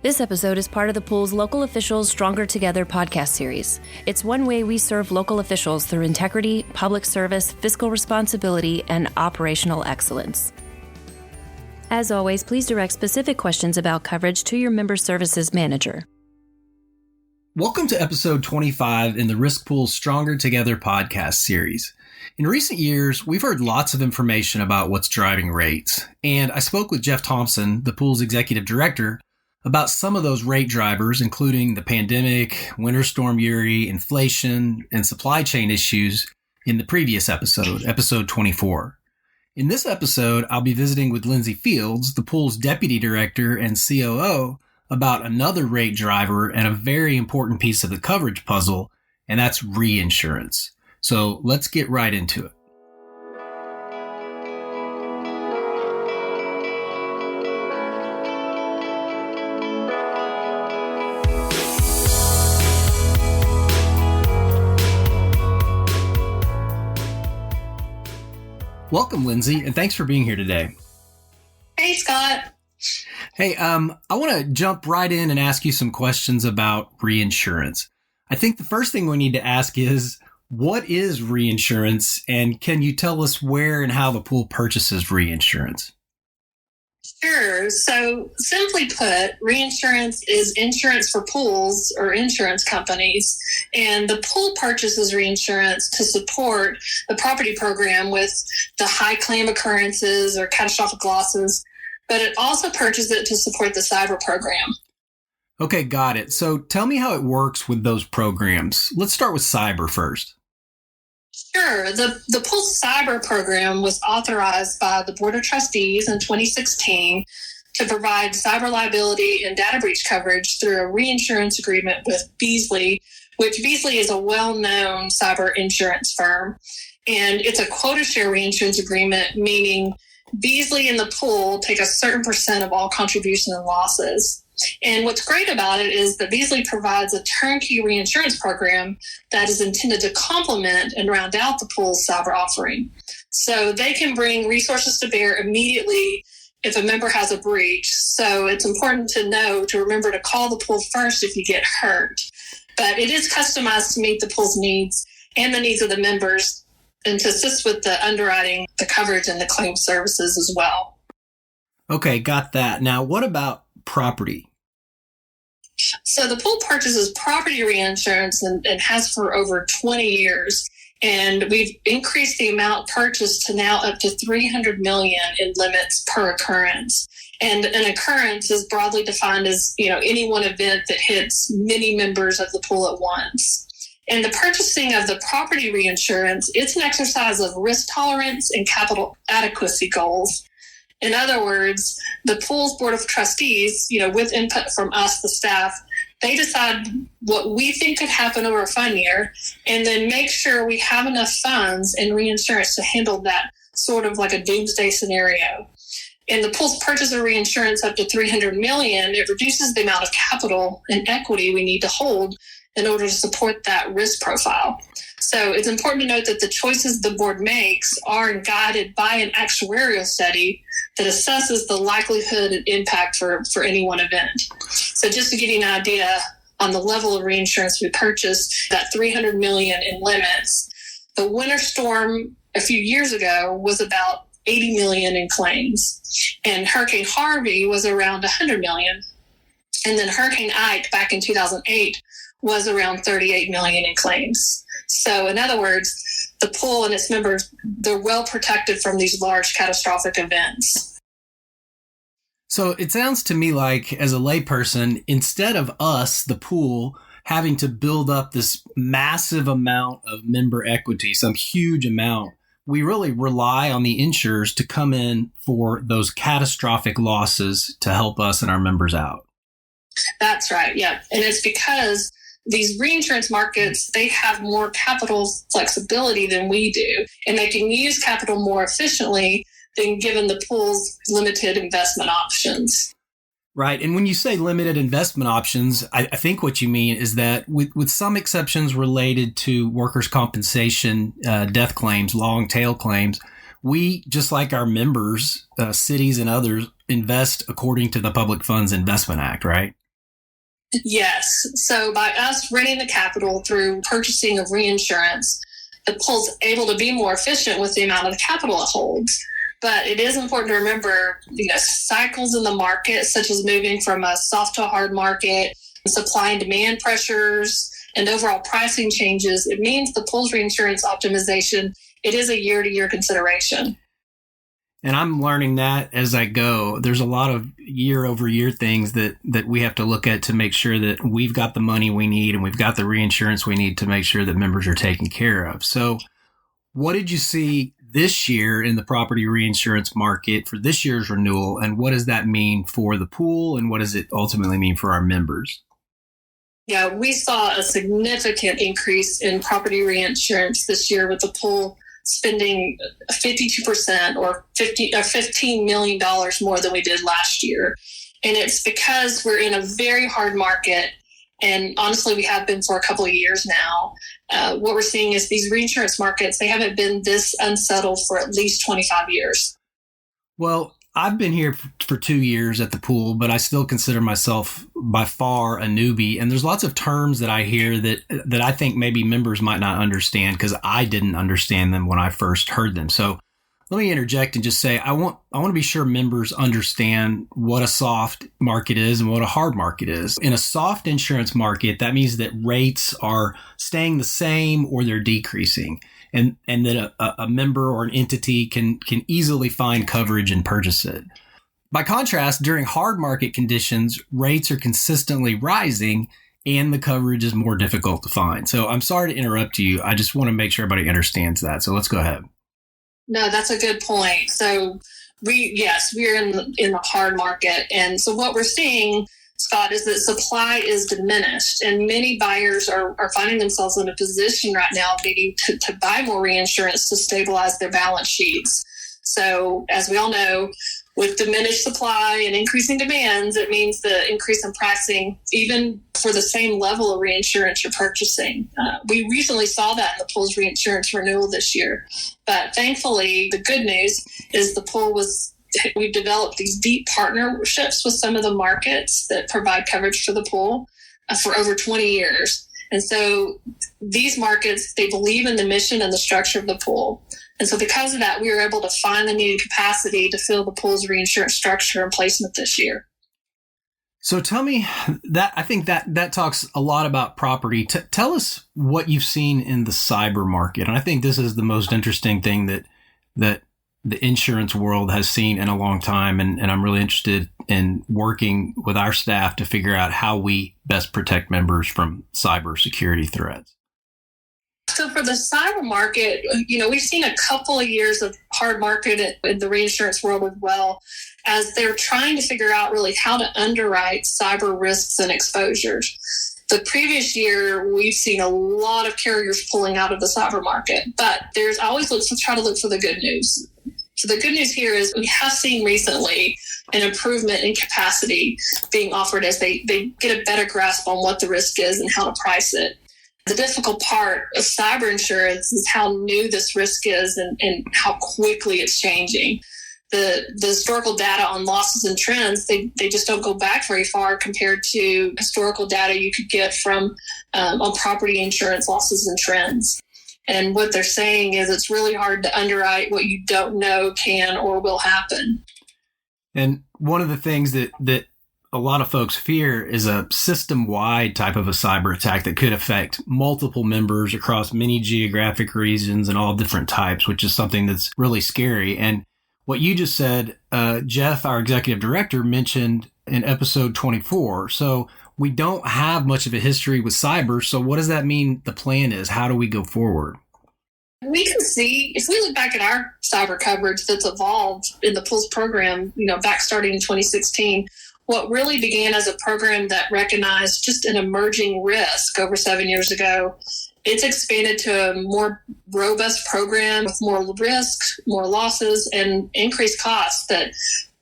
This episode is part of the pool's Local Officials Stronger Together podcast series. It's one way we serve local officials through integrity, public service, fiscal responsibility, and operational excellence. As always, please direct specific questions about coverage to your member services manager. Welcome to episode 25 in the Risk Pool's Stronger Together podcast series. In recent years, we've heard lots of information about what's driving rates, and I spoke with Jeff Thompson, the pool's executive director, about some of those rate drivers, including the pandemic, Winter Storm Uri, inflation, and supply chain issues in the previous episode, episode 24. In this episode, I'll be visiting with Lindsey Fields, the pool's deputy director and COO, about another rate driver and a very important piece of the coverage puzzle, and that's reinsurance. So let's get right into it. Welcome, Lindsey, and thanks for being here today. Hey, Scott. Hey, I want to jump right in and ask you some questions about reinsurance. I think the first thing we need to ask is, what is reinsurance, and can you tell us where and how the pool purchases reinsurance? Sure. So simply put, reinsurance is insurance for pools or insurance companies, and the pool purchases reinsurance to support the property program with the high claim occurrences or catastrophic losses, but it also purchases it to support the cyber program. Okay, got it. So tell me how it works with those programs. Let's start with cyber first. Sure. The pool cyber program was authorized by the Board of Trustees in 2016 to provide cyber liability and data breach coverage through a reinsurance agreement with Beasley, which Beasley is a well-known cyber insurance firm. And it's a quota share reinsurance agreement, meaning Beasley and the pool take a certain percent of all contributions and losses. And what's great about it is that Beasley provides a turnkey reinsurance program that is intended to complement and round out the pool's cyber offering. So they can bring resources to bear immediately if a member has a breach. So it's important to remember to call the pool first if you get hurt. But it is customized to meet the pool's needs and the needs of the members and to assist with the underwriting, the coverage, and the claim services as well. Okay, got that. Now, what about property? So the pool purchases property reinsurance and has for over 20 years. And we've increased the amount purchased to now up to $300 million in limits per occurrence. And an occurrence is broadly defined as, any one event that hits many members of the pool at once. And the purchasing of the property reinsurance, it's an exercise of risk tolerance and capital adequacy goals. In other words, the pool's Board of Trustees, with input from us, the staff, they decide what we think could happen over a fund year and then make sure we have enough funds and reinsurance to handle that sort of like a doomsday scenario. And the pool's purchase of reinsurance up to $300 million, it reduces the amount of capital and equity we need to hold in order to support that risk profile. So it's important to note that the choices the board makes are guided by an actuarial study that assesses the likelihood and impact for any one event. So just to give you an idea on the level of reinsurance we purchased, that $300 million in limits, the winter storm a few years ago was about $80 million in claims, and Hurricane Harvey was around $100 million. And then Hurricane Ike back in 2008 was around $38 million in claims. So in other words, the pool and its members, they're well protected from these large catastrophic events. So it sounds to me like, as a layperson, instead of us, the pool, having to build up this massive amount of member equity, some huge amount, we really rely on the insurers to come in for those catastrophic losses to help us and our members out. That's right, yeah. And it's because these reinsurance markets, they have more capital flexibility than we do, and they can use capital more efficiently than given the pool's limited investment options. Right. And when you say limited investment options, I think what you mean is that with some exceptions related to workers' compensation, death claims, long tail claims, we, just like our members, cities and others, invest according to the Public Funds Investment Act, right? Yes. So by us renting the capital through purchasing of reinsurance, the pool's able to be more efficient with the amount of capital it holds. But it is important to remember, cycles in the market, such as moving from a soft to a hard market, supply and demand pressures, and overall pricing changes. It means the pool's reinsurance optimization, it is a year-to-year consideration. And I'm learning that as I go. There's a lot of year-over-year things that we have to look at to make sure that we've got the money we need and we've got the reinsurance we need to make sure that members are taken care of. So what did you see this year in the property reinsurance market for this year's renewal, and what does that mean for the pool, and what does it ultimately mean for our members? Yeah, we saw a significant increase in property reinsurance this year, with the pool spending 52% or $15 million more than we did last year. And it's because we're in a very hard market. And honestly, we have been for a couple of years now. What we're seeing is these reinsurance markets, they haven't been this unsettled for at least 25 years. Well, I've been here for 2 years at the pool, but I still consider myself by far a newbie. And there's lots of terms that I hear that I think maybe members might not understand because I didn't understand them when I first heard them. So let me interject and just say I want to be sure members understand what a soft market is and what a hard market is. In a soft insurance market, that means that rates are staying the same or they're decreasing, and that a member or an entity can easily find coverage and purchase it. By contrast, during hard market conditions, rates are consistently rising and the coverage is more difficult to find. So I'm sorry to interrupt you. I just want to make sure everybody understands that. So let's go ahead. No, that's a good point. So we're in the hard market. And so what we're seeing, Scott, is that supply is diminished, and many buyers are finding themselves in a position right now needing to buy more reinsurance to stabilize their balance sheets. So as we all know, with diminished supply and increasing demands, it means the increase in pricing, even for the same level of reinsurance you're purchasing. We recently saw that in the pool's reinsurance renewal this year. But thankfully, the good news is we've developed these deep partnerships with some of the markets that provide coverage for the pool for over 20 years. And so these markets, they believe in the mission and the structure of the pool. And so because of that, we were able to find the needed capacity to fill the pool's reinsurance structure and placement this year. So tell me that, I think that talks a lot about property. Tell us what you've seen in the cyber market. And I think this is the most interesting thing that the insurance world has seen in a long time. And I'm really interested in working with our staff to figure out how we best protect members from cyber security threats. So for the cyber market, we've seen a couple of years of hard market in the reinsurance world as well, as they're trying to figure out really how to underwrite cyber risks and exposures. The previous year, we've seen a lot of carriers pulling out of the cyber market, but there's always try to look for the good news. So the good news here is we have seen recently an improvement in capacity being offered as they get a better grasp on what the risk is and how to price it. The difficult part of cyber insurance is how new this risk is and how quickly it's changing. The historical data on losses and trends, they just don't go back very far compared to historical data you could get from on property insurance losses and trends. And what they're saying is it's really hard to underwrite what you don't know can or will happen. And one of the things that a lot of folks fear is a system-wide type of a cyber attack that could affect multiple members across many geographic regions and all different types, which is something that's really scary. And what you just said, Jeff, our executive director, mentioned in episode 24. So we don't have much of a history with cyber. So what does that mean the plan is? How do we go forward? We can see, if we look back at our cyber coverage that's evolved in the PULS program, back starting in 2016, what really began as a program that recognized just an emerging risk over 7 years ago, it's expanded to a more robust program with more risk, more losses, and increased costs that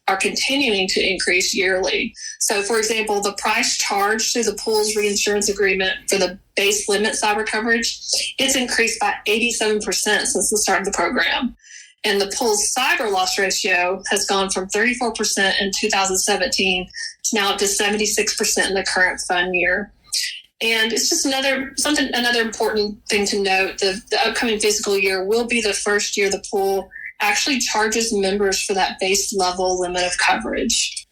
are continuing to increase yearly. So, for example, the price charged through the pool's reinsurance agreement for the base limit cyber coverage, it's increased by 87% since the start of the program. And the pool's cyber loss ratio has gone from 34% in 2017 to now up to 76% in the current fund year. And it's just another important thing to note. The upcoming fiscal year will be the first year the pool actually charges members for that base level limit of coverage.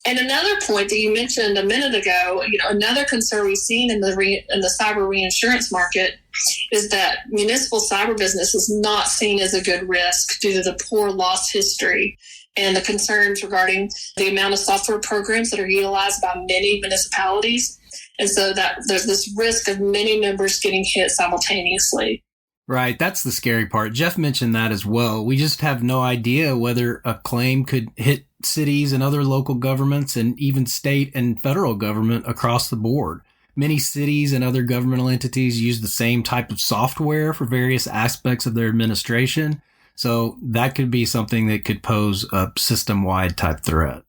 And another point that you mentioned a minute ago, another concern we've seen in the cyber reinsurance market is that municipal cyber business is not seen as a good risk due to the poor loss history and the concerns regarding the amount of software programs that are utilized by many municipalities. And so that there's this risk of many members getting hit simultaneously. Right. That's the scary part. Jeff mentioned that as well. We just have no idea whether a claim could hit cities and other local governments and even state and federal government across the board. Many cities and other governmental entities use the same type of software for various aspects of their administration. So that could be something that could pose a system-wide type threat.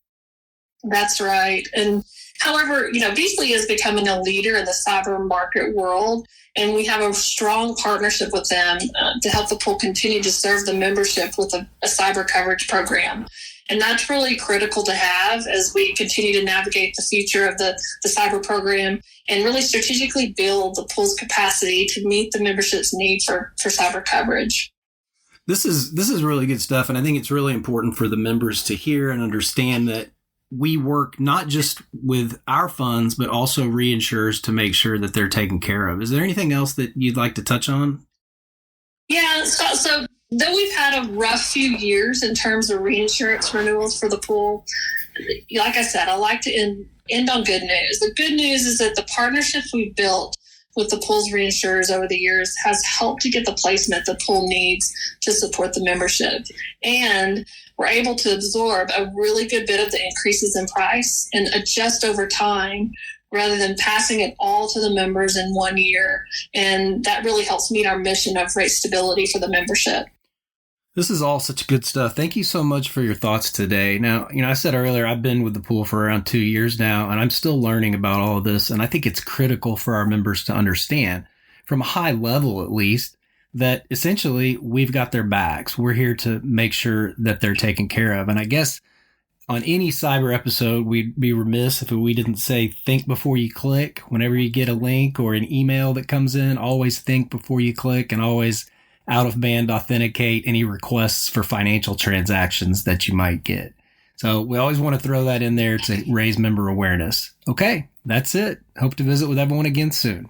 That's right. And however, Beasley is becoming a leader in the cyber market world, and we have a strong partnership with them to help the pool continue to serve the membership with a cyber coverage program. And that's really critical to have as we continue to navigate the future of the cyber program and really strategically build the pool's capacity to meet the membership's need for cyber coverage. This is really good stuff, and I think it's really important for the members to hear and understand that we work not just with our funds, but also reinsurers to make sure that they're taken care of. Is there anything else that you'd like to touch on? Yeah, Scott, so though we've had a rough few years in terms of reinsurance renewals for the pool, like I said, I like to end on good news. The good news is that the partnerships we've built with the pool's reinsurers over the years has helped to get the placement the pool needs to support the membership. And we're able to absorb a really good bit of the increases in price and adjust over time rather than passing it all to the members in 1 year. And that really helps meet our mission of rate stability for the membership. This is all such good stuff. Thank you so much for your thoughts today. Now, I said earlier, I've been with the pool for around 2 years now, and I'm still learning about all of this. And I think it's critical for our members to understand, from a high level at least, that essentially we've got their backs. We're here to make sure that they're taken care of. And I guess on any cyber episode, we'd be remiss if we didn't say, think before you click. Whenever you get a link or an email that comes in, always think before you click, and always out-of-band authenticate any requests for financial transactions that you might get. So we always want to throw that in there to raise member awareness. Okay, that's it. Hope to visit with everyone again soon.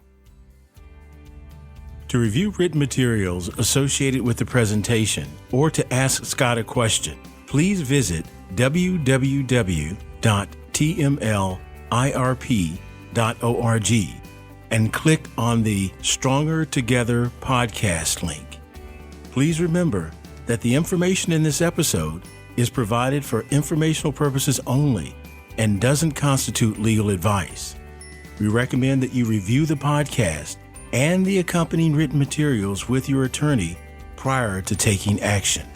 To review written materials associated with the presentation or to ask Scott a question, please visit www.tmlirp.org and click on the Stronger Together podcast link. Please remember that the information in this episode is provided for informational purposes only and doesn't constitute legal advice. We recommend that you review the podcast and the accompanying written materials with your attorney prior to taking action.